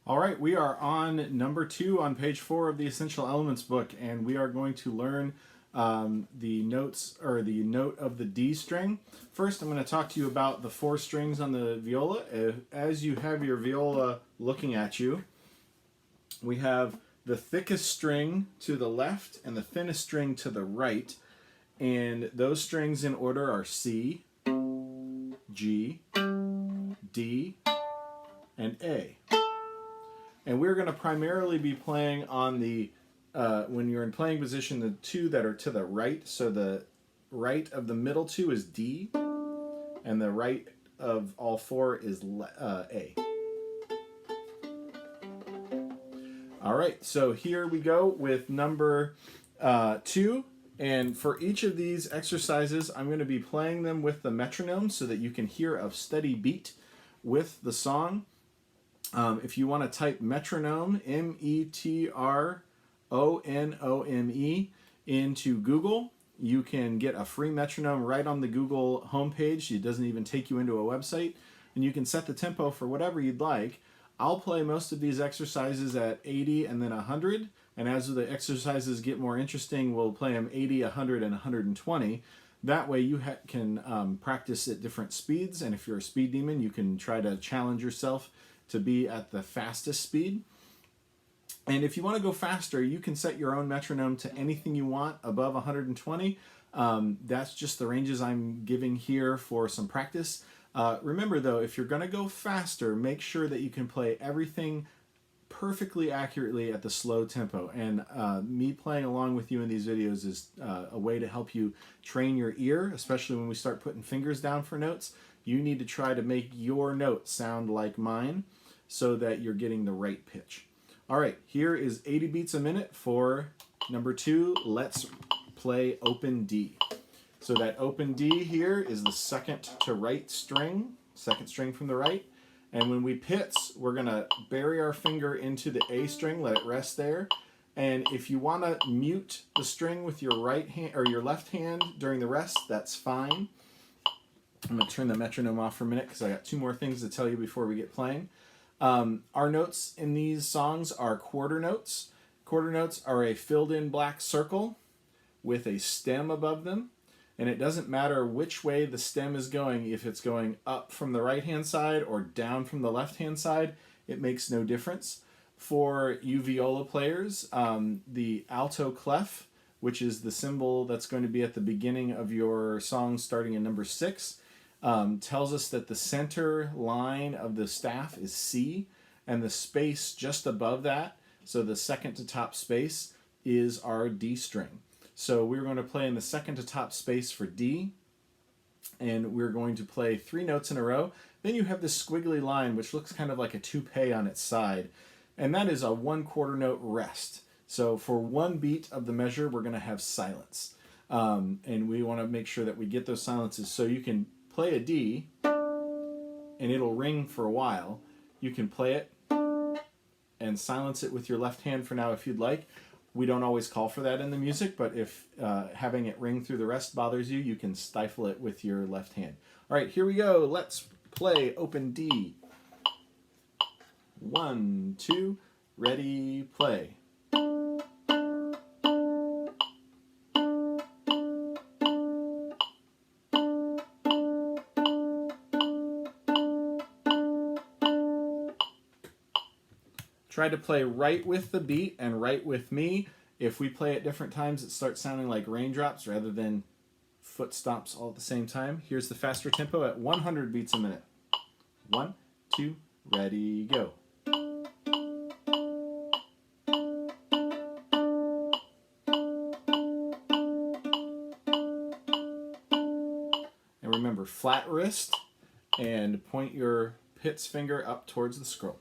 All right, we are on number 2 on page 4 of the Essential Elements book, and we are going to learn the notes, or the note of the D string. First, I'm going to talk to you about the 4 strings on the viola. As you have your viola looking at you, we have the thickest string to the left and the thinnest string to the right, and those strings in order are C, G, D, and A. And we're going to primarily be playing on the, when you're in playing position, the 2 that are to the right. So the right of the middle 2 is D, and the right of all 4 is A. All right, so here we go with number 2. And for each of these exercises, I'm going to be playing them with the metronome so that you can hear a steady beat with the song. If you want to type metronome, METRONOME, into Google, you can get a free metronome right on the Google homepage. It doesn't even take you into a website. And you can set the tempo for whatever you'd like. I'll play most of these exercises at 80 and then 100. And as the exercises get more interesting, we'll play them 80, 100, and 120. That way you can practice at different speeds. And if you're a speed demon, you can try to challenge yourself to be at the fastest speed. And if you want to go faster, you can set your own metronome to anything you want above 120. That's just the ranges I'm giving here for some practice. Remember though, if you're going to go faster, make sure that you can play everything perfectly accurately at the slow tempo. And me playing along with you in these videos is a way to help you train your ear, especially when we start putting fingers down for notes. You need to try to make your note sound like mine so that you're getting the right pitch. All right, here is 80 beats a minute for number 2. Let's play open D. So that open D here is the second to right string, second string from the right. And when we pits, we're going to bury our finger into the A string, let it rest there. And if you want to mute the string with your right hand or your left hand during the rest, that's fine. I'm going to turn the metronome off for a minute because I got 2 more things to tell you before we get playing. Our notes in these songs are quarter notes. Quarter notes are a filled-in black circle with a stem above them. And it doesn't matter which way the stem is going, if it's going up from the right-hand side or down from the left-hand side, it makes no difference. For you viola players, the alto clef, which is the symbol that's going to be at the beginning of your song starting in number 6, tells us that the center line of the staff is C, and the space just above that, so the second to top space, is our D string. So we're going to play in the second to top space for D, and we're going to play 3 notes in a row. Then you have this squiggly line, which looks kind of like a toupee on its side, and that is a 1/4 note rest. So for 1 beat of the measure, we're going to have silence. And we want to make sure that we get those silences. So you can play a D, and it'll ring for a while. You can play it and silence it with your left hand for now if you'd like. We don't always call for that in the music, but if having it ring through the rest bothers you, you can stifle it with your left hand. All right, here we go. Let's play open D. 1, 2, ready, play. Try to play right with the beat and right with me. If we play at different times, it starts sounding like raindrops rather than foot stomps all at the same time. Here's the faster tempo at 100 beats a minute. 1, 2, ready, go. And remember, flat wrist and point your pits finger up towards the scroll.